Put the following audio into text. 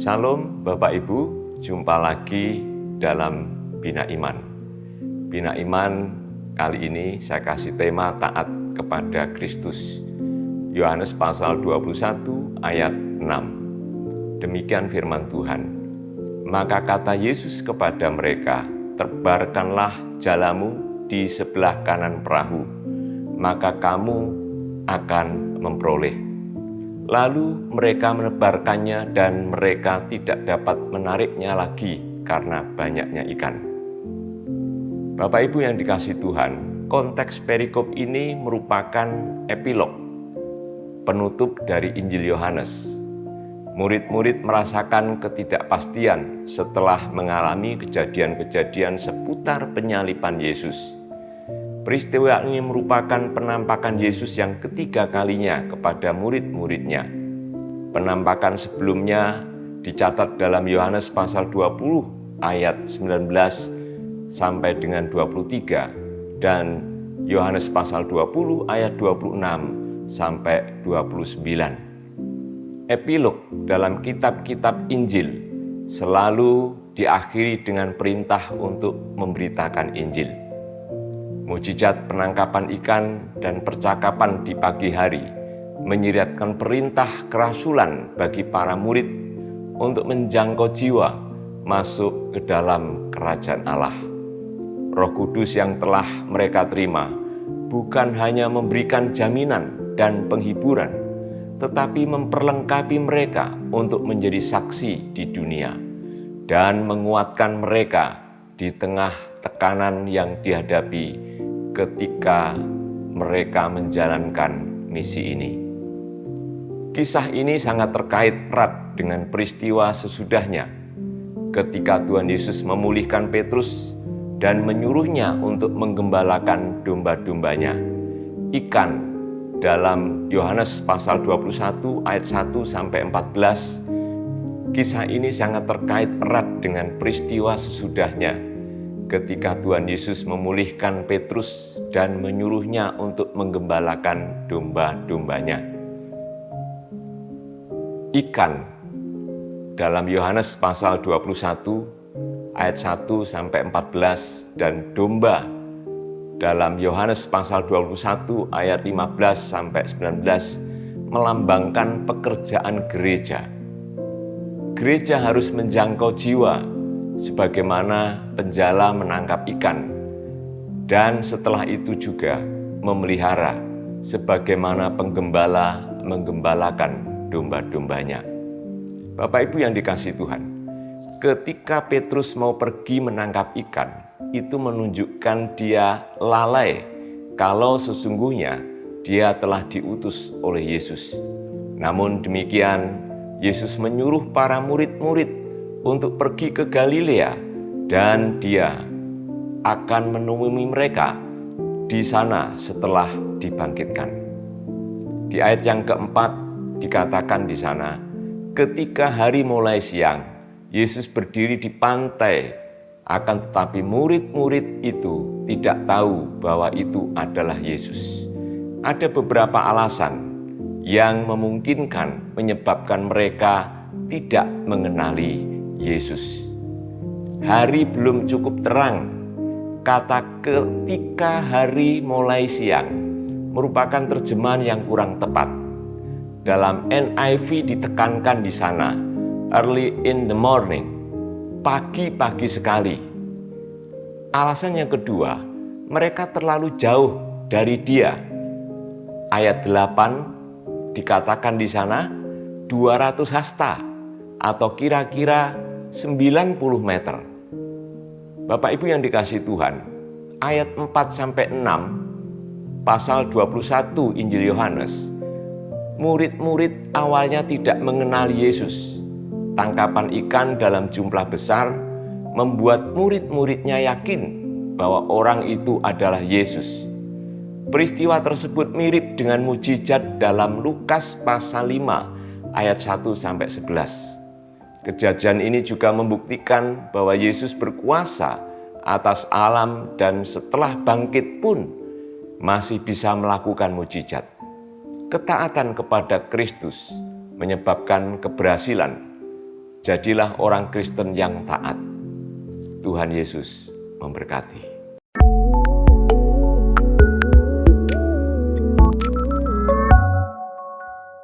Salam Bapak Ibu, jumpa lagi dalam Bina Iman. Bina Iman kali ini saya kasih tema taat kepada Kristus. Yohanes pasal 21 ayat 6. Demikian firman Tuhan. Maka kata Yesus kepada mereka, tebarkanlah jalamu di sebelah kanan perahu, maka kamu akan memperoleh. Lalu mereka menebarkannya dan mereka tidak dapat menariknya lagi karena banyaknya ikan. Bapak Ibu yang dikasihi Tuhan, konteks perikop ini merupakan epilog, penutup dari Injil Yohanes. Murid-murid merasakan ketidakpastian setelah mengalami kejadian-kejadian seputar penyaliban Yesus. Peristiwa ini merupakan penampakan Yesus yang ketiga kalinya kepada murid-muridnya. Penampakan sebelumnya dicatat dalam Yohanes pasal 20 ayat 19 sampai dengan 23 dan Yohanes pasal 20 ayat 26 sampai 29. Epilog dalam kitab-kitab Injil selalu diakhiri dengan perintah untuk memberitakan Injil. Mujizat penangkapan ikan dan percakapan di pagi hari menyiratkan perintah kerasulan bagi para murid untuk menjangkau jiwa masuk ke dalam kerajaan Allah. Roh Kudus yang telah mereka terima bukan hanya memberikan jaminan dan penghiburan, tetapi memperlengkapi mereka untuk menjadi saksi di dunia dan menguatkan mereka di tengah tekanan yang dihadapi ketika mereka menjalankan misi ini. Kisah ini sangat terkait erat dengan peristiwa sesudahnya ketika Tuhan Yesus memulihkan Petrus dan menyuruhnya untuk menggembalakan domba-dombanya. Ikan dalam Yohanes pasal 21 ayat 1 sampai 14. Kisah ini sangat terkait erat dengan peristiwa sesudahnya ketika Tuhan Yesus memulihkan Petrus dan menyuruhnya untuk menggembalakan domba-dombanya. Ikan dalam Yohanes pasal 21 ayat 1 sampai 14 dan domba dalam Yohanes pasal 21 ayat 15 sampai 19 melambangkan pekerjaan gereja. Gereja harus menjangkau jiwa sebagaimana penjala menangkap ikan, dan setelah itu juga memelihara sebagaimana penggembala menggembalakan domba-dombanya. Bapak Ibu yang dikasihi Tuhan, ketika Petrus mau pergi menangkap ikan, itu menunjukkan dia lalai kalau sesungguhnya dia telah diutus oleh Yesus. Namun demikian, Yesus menyuruh para murid-murid untuk pergi ke Galilea dan dia akan menemui mereka di sana setelah dibangkitkan. Di ayat yang keempat dikatakan di sana, ketika hari mulai siang, Yesus berdiri di pantai, akan tetapi murid-murid itu tidak tahu bahwa itu adalah Yesus. Ada beberapa alasan yang memungkinkan menyebabkan mereka tidak mengenali Yesus. Hari belum cukup terang. Kata ketika hari mulai siang merupakan terjemahan yang kurang tepat. Dalam NIV ditekankan di sana, early in the morning, pagi-pagi sekali. Alasan yang kedua, mereka terlalu jauh dari dia. Ayat 8 dikatakan di sana 200 hasta atau kira-kira 90 meter. Bapak Ibu yang dikasihi Tuhan, ayat 4-6 pasal 21 Injil Yohanes, murid-murid awalnya tidak mengenal Yesus. Tangkapan ikan dalam jumlah besar membuat murid-muridnya yakin bahwa orang itu adalah Yesus. Peristiwa tersebut mirip dengan mujizat dalam Lukas pasal 5 ayat 1-11. Kejadian ini juga membuktikan bahwa Yesus berkuasa atas alam dan setelah bangkit pun masih bisa melakukan mujizat. Ketaatan kepada Kristus menyebabkan keberhasilan. Jadilah orang Kristen yang taat. Tuhan Yesus memberkati.